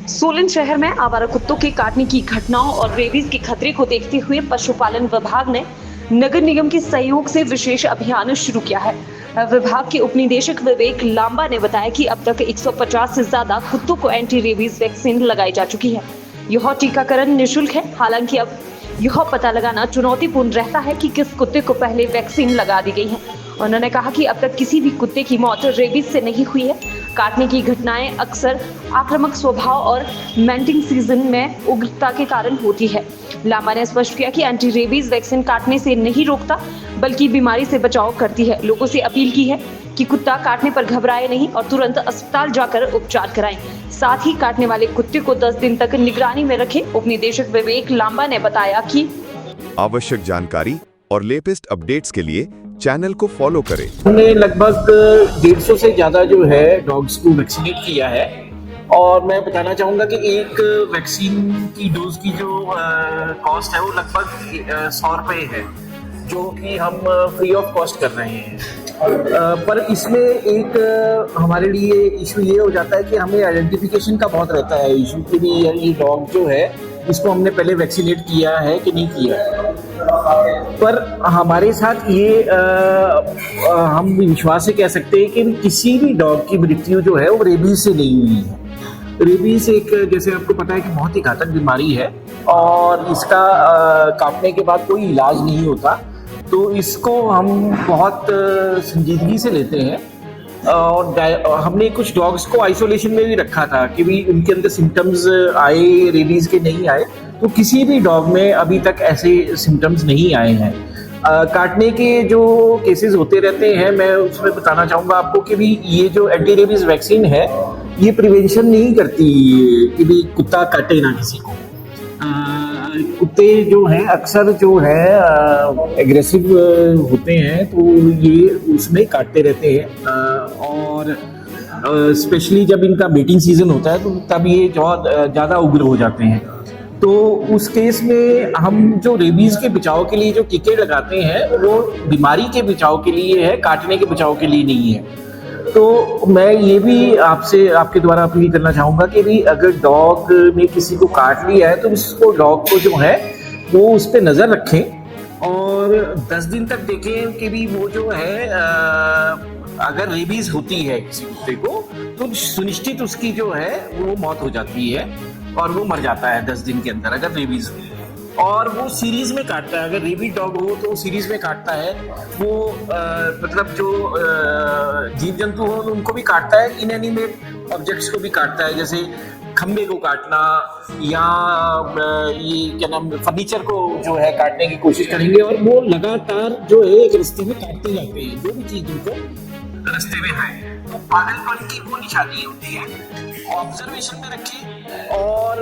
सोलन शहर में आवारा कुत्तों के काटने की घटनाओं और रेबीज के खतरे को देखते हुए पशुपालन विभाग ने नगर निगम के सहयोग से विशेष अभियान शुरू किया है। विभाग के उप निदेशक विवेक लांबा ने बताया कि अब तक 150 से ज्यादा कुत्तों को एंटी रेबीज वैक्सीन लगाई जा चुकी है। यह टीकाकरण निःशुल्क है। हालांकि अब यह पता लगाना चुनौतीपूर्ण रहता है कि किस कुत्ते को पहले वैक्सीन लगा दी गई है। उन्होंने कहा कि अब तक किसी भी कुत्ते की मौत रेबीज से नहीं हुई है। काटने की घटनाएं अक्सर आक्रामक स्वभाव और मैटिंग सीजन में उग्रता के कारण होती है। लांबा ने स्पष्ट किया कि एंटी रेबीज वैक्सीन काटने से नहीं रोकता बल्कि बीमारी से बचाव करती है। लोगों से अपील की है कि कुत्ता काटने पर घबराए नहीं और तुरंत अस्पताल जाकर उपचार कराएं। साथ ही काटने वाले कुत्ते को 10 दिन तक निगरानी में रखें। उप निदेशक विवेक लांबा ने बताया कि आवश्यक जानकारी और लेटेस्ट अपडेट्स के लिए चैनल को फॉलो करें। हमने लगभग 150 से ज़्यादा जो है डॉग्स को वैक्सीनेट किया है और मैं बताना चाहूँगा कि एक वैक्सीन की डोज की जो कॉस्ट है वो लगभग 100 रुपये है, जो कि हम फ्री ऑफ कॉस्ट कर रहे हैं। पर इसमें एक हमारे लिए इशू ये हो जाता है कि हमें आइडेंटिफिकेशन का बहुत रहता है इशू कि भी ये डॉग जो है इसको हमने पहले वैक्सीनेट किया है कि नहीं किया है। पर हमारे साथ ये हम विश्वास से कह सकते हैं कि किसी भी डॉग की मृत्यु जो है वो रेबीज से नहीं हुई है। रेबीज एक, जैसे आपको पता है कि बहुत ही घातक बीमारी है और इसका काटने के बाद कोई इलाज नहीं होता, तो इसको हम बहुत संजीदगी से लेते हैं। और हमने कुछ डॉग्स को आइसोलेशन में भी रखा था कि भी उनके अंदर सिम्टम्स आए रेबीज के नहीं आए, तो किसी भी डॉग में अभी तक ऐसे सिम्टम्स नहीं आए हैं। काटने के जो केसेस होते रहते हैं, मैं उसमें बताना चाहूँगा आपको कि भी ये जो एंटी रेबीज वैक्सीन है ये प्रिवेंशन नहीं करती कि भी कुत्ता काटे ना किसी को। कुत्ते जो हैं अक्सर जो है एग्रेसिव होते हैं, तो ये उसमें काटते रहते हैं और स्पेशली जब इनका मेटिंग सीजन होता है तो तब ये बहुत ज़्यादा उग्र हो जाते हैं। तो उस केस में हम जो रेबीज के बचाव के लिए जो टीके लगाते हैं वो बीमारी के बचाव के लिए है, काटने के बचाव के लिए नहीं है। तो मैं ये भी आपसे आपके द्वारा अपील करना चाहूँगा कि भी अगर डॉग ने किसी को काट लिया है तो उसको डॉग को जो है वो उस पर नज़र रखें और 10 दिन तक देखें कि भी वो जो है अगर रेबीज होती है किसी कुत्ते को तो सुनिश्चित उसकी जो है वो मौत हो जाती है और वो मर जाता है 10 दिन के अंदर अगर रेबीज हुई। और वो सीरीज में काटता है, अगर रेबीज डॉग हो तो सीरीज में काटता है वो मतलब जो जीव जंतु हो उनको भी काटता है, इनएनिमेट ऑब्जेक्ट्स को भी काटता है, जैसे खंबे को काटना या ये क्या नाम फर्नीचर को जो है काटने की कोशिश करेंगे। और वो लगातार जो है एक रास्ते में काटते जाते हैं, जो भी चीज उनको रास्ते में है, तो पागलपन की वो निशानी होती है। ऑब्जर्वेशन में रखें और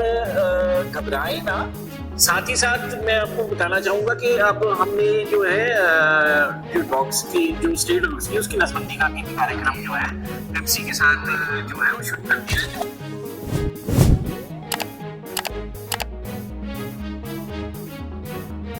घबराए ना। साथ ही साथ मैं आपको बताना चाहूँगा कि अब हमने जो है जो डॉग्स की जो स्टेट डॉग्स की उसकी नसबंदी का भी कार्यक्रम जो है एमसी के साथ जो है वो शुरू कर दिया है।